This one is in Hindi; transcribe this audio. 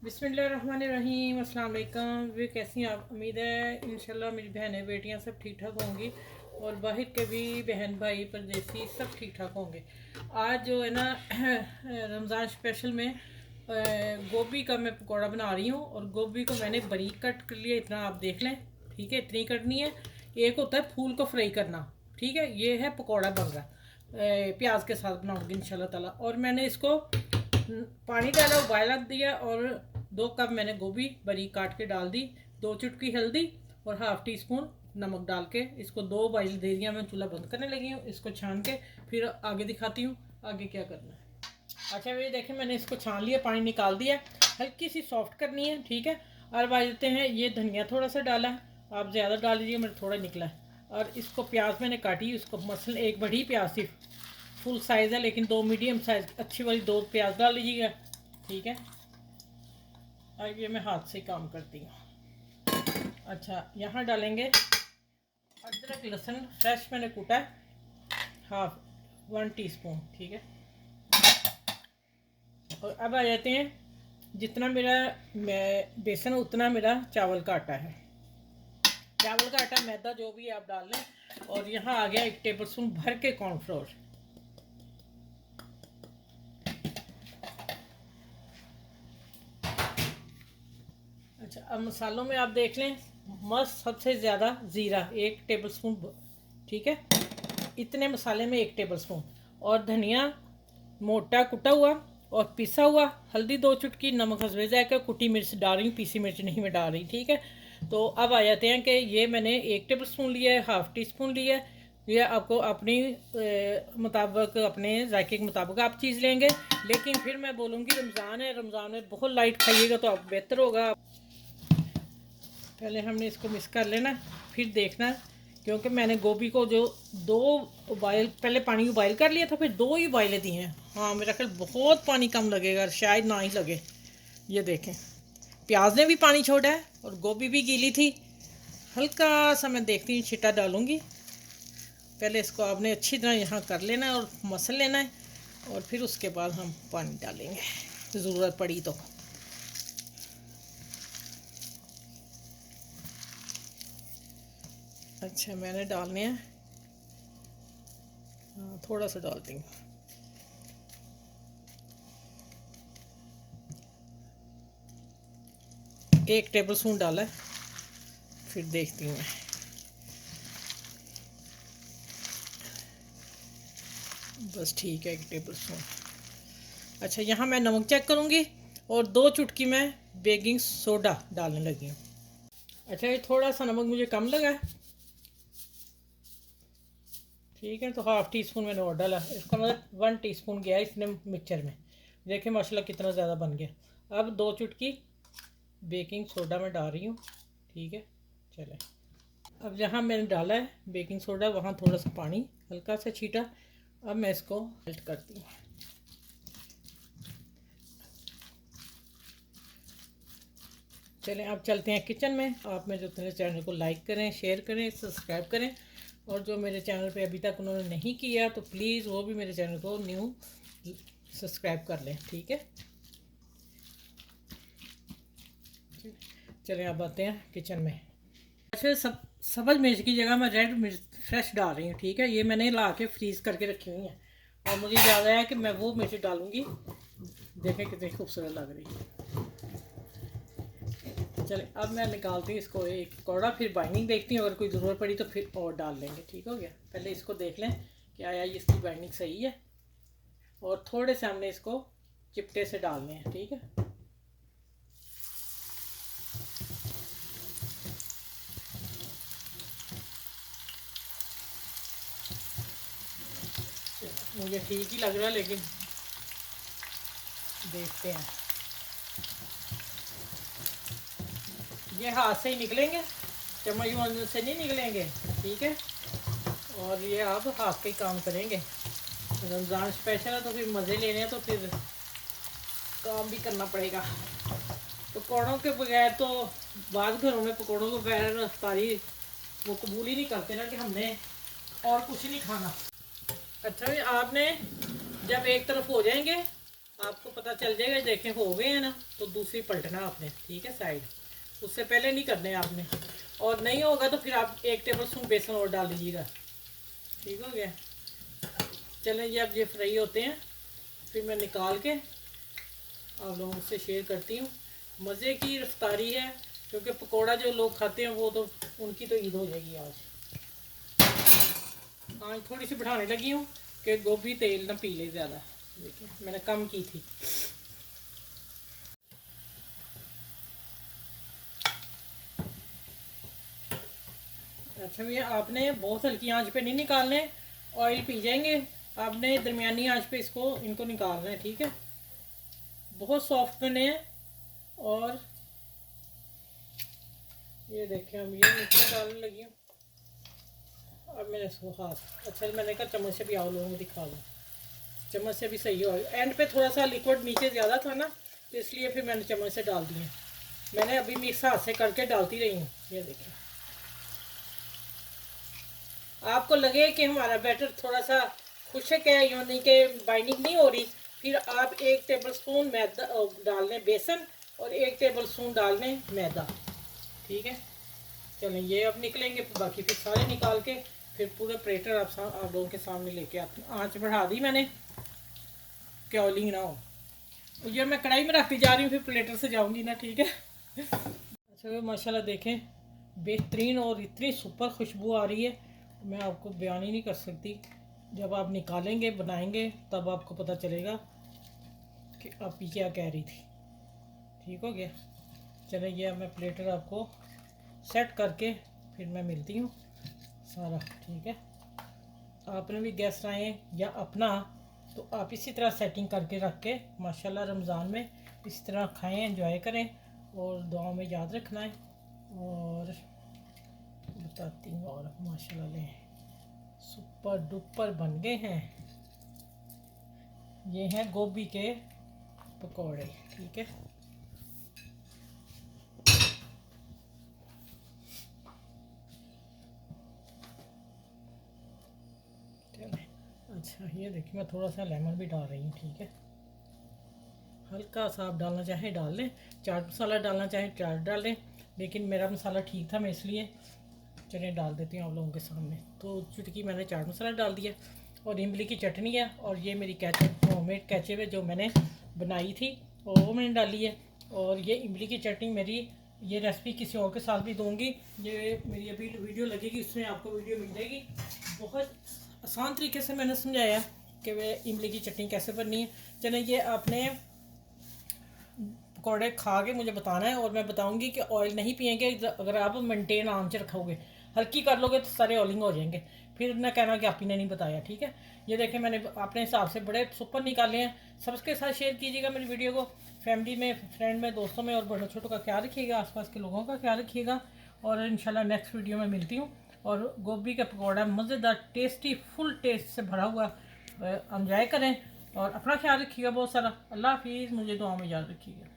बिस्मिल्लाहिर्रहमानिर्रहीम। अस्सलाम वालेकुम। वे कैसी हैं आप? उम्मीद है इंशाल्लाह मेरी बहनें बेटियां सब ठीक ठाक होंगी और बाहर के भी बहन भाई परदेसी सब ठीक ठाक होंगे। आज जो है ना रमज़ान स्पेशल में गोभी का मैं पकौड़ा बना रही हूँ और गोभी को मैंने बारीक कट कर लिया। इतना आप देख लें, ठीक है, इतनी कटनी है। एक होता है फूल को फ्राई करना, ठीक है, ये है पकौड़ा बन रहा प्याज के साथ बनाऊँगी इंशाल्लाह ताला। और मैंने इसको पानी डाला, उबाला दिया और 2 कप मैंने गोभी बारीक काट के डाल दी, 2 चुटकी हल्दी और हाफ टी स्पून नमक डाल के इसको 2 बाइल दे दिया। मैं चूल्हा बंद करने लगी हूँ। इसको छान के फिर आगे दिखाती हूँ आगे क्या करना है। अच्छा ये देखें, मैंने इसको छान लिया, पानी निकाल दिया, हल्की सी सॉफ्ट करनी है, ठीक है। और बाज देते हैं, ये धनिया थोड़ा सा डाला है, आप ज़्यादा डाल लीजिए, मेरा थोड़ा निकला है। और इसको प्याज मैंने काटी, उसको मसल एक बड़ी प्याज थी, फुल साइज़ है लेकिन 2 मीडियम साइज़ अच्छी वाली 2 प्याज डाल लीजिएगा, ठीक है। अब ये मैं हाथ से काम करती हूँ। अच्छा यहाँ डालेंगे अदरक लहसुन फ्रेश मैंने कूटा है, हाफ 1 टीस्पून, ठीक है। और अब आ जाते हैं, जितना मेरा बेसन उतना मेरा चावल का आटा है। चावल का आटा मैदा जो भी आप डाल लें। और यहाँ आ गया 1 टेबल स्पून भर के कॉर्नफ्लोर। अच्छा अब मसालों में आप देख लें, मस्त सबसे ज़्यादा ज़ीरा 1 टेबल स्पून, ठीक है। इतने मसाले में 1 टेबल स्पून। और धनिया मोटा कुटा हुआ और पिसा हुआ, हल्दी 2 चुटकी, नमक हस्बे जायका, कुटी मिर्च डाल रही हूँ, पीसी मिर्च नहीं मैं डाल रही, ठीक है। तो अब आ जाते हैं कि ये मैंने 1 टेबल स्पून लिया है, हाफ टी स्पून लिया है। ये आपको अपनी मुताबिक, अपने जायके के मुताबिक आप चीज़ लेंगे। लेकिन फिर मैं बोलूँगी रमज़ान है, रमज़ान में बहुत लाइट खाइएगा तो आप बेहतर होगा। पहले हमने इसको मिक्स कर लेना, फिर देखना, क्योंकि मैंने गोभी को जो 2 उबाइल, पहले पानी उबाइल कर लिया था, फिर 2 ही उबाइले दिए हैं। हाँ मेरा ख्याल बहुत पानी कम लगेगा, शायद ना ही लगे। ये देखें, प्याज ने भी पानी छोड़ा है और गोभी भी गीली थी। हल्का सा मैं देखती हूँ छिटा डालूँगी। पहले इसको आपने अच्छी तरह यहाँ कर लेना है और मसल लेना है, और फिर उसके बाद हम पानी डालेंगे ज़रूरत पड़ी तो। अच्छा मैंने डालने हैं, थोड़ा सा डालती हूँ। एक टेबल स्पून डाला है, फिर देखती हूँ मैं। बस ठीक है, 1 टेबल स्पून। अच्छा यहाँ मैं नमक चेक करूँगी और 2 चुटकी मैं बेकिंग सोडा डालने लगी हूँ। अच्छा ये थोड़ा सा नमक मुझे कम लगा है, ठीक है, तो हाफ टी स्पून मैंने और डाला। इसका मतलब 1 टीस्पून गया इसने मिक्सचर में। देखिए माशाल्लाह कितना ज़्यादा बन गया। अब 2 चुटकी बेकिंग सोडा मैं डाल रही हूँ, ठीक है। चले, अब जहाँ मैंने डाला है बेकिंग सोडा, वहाँ थोड़ा सा पानी हल्का सा छीटा। अब मैं इसको मेल्ट करती हूँ। चलें अब चलते हैं किचन में। आप मेरे चैनल को लाइक करें, शेयर करें, सब्सक्राइब करें। और जो मेरे चैनल पे अभी तक उन्होंने नहीं किया तो प्लीज़ वो भी मेरे चैनल को न्यू सब्सक्राइब कर लें, ठीक है। चलें अब आते हैं किचन में। अच्छा सब्ज़ मिर्च की जगह मैं रेड मिर्च फ्रेश डाल रही हूँ, ठीक है। ये मैंने ला के फ्रीज़ करके रखी हुई है और मुझे याद आया कि मैं वो मिर्च डालूँगी। देखें कितनी खूबसूरत लग रही है। चले अब मैं निकालती हूँ इसको एक पकौड़ा, फिर बाइंडिंग देखती हूँ, अगर कोई ज़रूरत पड़ी तो फिर और डाल लेंगे, ठीक हो गया। पहले इसको देख लें कि आया इसकी बाइंडिंग सही है, और थोड़े से हमने इसको चिपटे से डालने हैं, ठीक है। मुझे ठीक ही लग रहा है लेकिन देखते हैं। ये हाथ से ही निकलेंगे, चम्मच से नहीं निकलेंगे, ठीक है। और ये आप हाथ पे ही काम करेंगे। रमज़ान स्पेशल है तो फिर मज़े लेने हैं, तो फिर काम भी करना पड़ेगा। पकौड़ों के बगैर तो बाद घरों में पकौड़ों के बगैर अफ्तारी वो कबूल ही नहीं करते ना कि हमने और कुछ नहीं खाना। अच्छा भी आपने जब एक तरफ हो जाएंगे आपको पता चल जाएगा, देखें हो गए हैं ना, तो दूसरी पलटना आपने, ठीक है, साइड, उससे पहले नहीं करने आपने। और नहीं होगा तो फिर आप 1 टेबल स्पून बेसन और डाल दीजिएगा। ठीक हो गया। चलें ये अब ये फ्राई होते हैं, फिर मैं निकाल के आप लोगों से शेयर करती हूँ। मज़े की रफ्तारी है, क्योंकि पकोड़ा जो लोग खाते हैं वो तो उनकी तो ईद हो जाएगी आज। आज थोड़ी सी बढ़ाने लगी हूँ कि गोभी तेल ना पी ले ज़्यादा। देखिए मैंने कम की थी। अच्छा भैया, आपने बहुत हल्की आंच पे नहीं निकालने, ऑयल पी जाएंगे। आपने दरमियानी आंच पे इनको निकालना है, ठीक है। बहुत सॉफ्ट बने हैं। और ये देखें, हम ये मिर्चा डालने लगी हूँ। अब मैंने इसको हाथ, अच्छा मैंने कहा चम्मच से भी आप लोगों को दिखा दूँ, चम्मच से भी सही हो। एंड पे थोड़ा सा लिक्विड नीचे ज़्यादा था ना, तो इसलिए फिर मैंने चम्मच से डाल दिए। मैंने अभी मिक्स हाथ से करके डालती रही हूँ। ये देखें, आपको लगे कि हमारा बैटर थोड़ा सा खुशक है, यानी कि बाइंडिंग नहीं हो रही, फिर आप 1 टेबल स्पून मैदा डाल लें बेसन, और 1 टेबल स्पून डाल लें मैदा, ठीक है। चलें ये अब निकलेंगे, बाकी फिर सारे निकाल के फिर पूरे प्लेटर आप लोगों के सामने लेके आते हैं। आँच बढ़ा दी मैंने, क्या ऑयलिंग ना हो। ये मैं कढ़ाई में रखती जा रही हूँ, फिर प्लेटर से जाऊँगी ना, ठीक है। अच्छा माशाल्लाह देखें, बेहतरीन और इतनी सुपर खुशबू आ रही है, मैं आपको बयान ही नहीं कर सकती। जब आप निकालेंगे बनाएंगे तब आपको पता चलेगा कि आप ये क्या कह रही थी। ठीक हो गया। चले ये अब मैं प्लेटर आपको सेट करके फिर मैं मिलती हूँ सारा, ठीक है। आपने भी गेस्ट आए या अपना, तो आप इसी तरह सेटिंग करके रख के माशाल्लाह रमज़ान में इस तरह खाएं, एंजॉय करें, और दुआओं में याद रखना है। और बताती हूँ, और माशाल्लाह ले सुपर डुपर बन गए हैं। ये हैं गोभी के पकौड़े, ठीक है। अच्छा ये देखिए, मैं थोड़ा सा लेमन भी डाल रही हूँ, ठीक है। हल्का सा आप डालना चाहें डाल लें, चाट मसाला डालना चाहें चाट डाल लें, लेकिन मेरा मसाला ठीक था, मैं इसलिए चने डाल देती हूँ आप लोगों के सामने। तो चुटकी मैंने चाट मसाला डाल दिया, और इमली की चटनी है, और ये मेरी कैचअप होममेड कैचअप है जो मैंने बनाई थी, और वो मैंने डाली है। और ये इमली की चटनी मेरी, ये रेसिपी किसी और के साथ भी दूँगी, ये मेरी अभी वीडियो लगेगी, उसमें आपको वीडियो मिल जाएगी। बहुत आसान तरीके से मैंने समझाया कि वे इमली की चटनी कैसे बननी है। चलें ये आपने पकौड़े खा के मुझे बताना है, और मैं बताऊंगी कि ऑयल नहीं पिएंगे अगर आप मेंटेन आंच रखोगे। हल्की कर लोगे तो सारे ऑयलिंग हो जाएंगे, फिर ना कहना कि आप ही ने नहीं बताया, ठीक है। ये देखें मैंने अपने हिसाब से बड़े सुपर निकाले हैं। सबके साथ शेयर कीजिएगा मेरी वीडियो को, फैमिली में, फ्रेंड में, दोस्तों में, और बड़ों छोटों का ख्याल रखिएगा, आसपास के लोगों का ख्याल रखिएगा। और इंशाल्लाह नेक्स्ट वीडियो में मिलती हूँ। और गोभी का पकौड़ा मज़ेदार टेस्टी फुल टेस्ट से भरा हुआ, एंजॉय करें, और अपना ख्याल रखिएगा बहुत सारा। अल्लाह हाफिज़, मुझे दुआ में याद रखिएगा।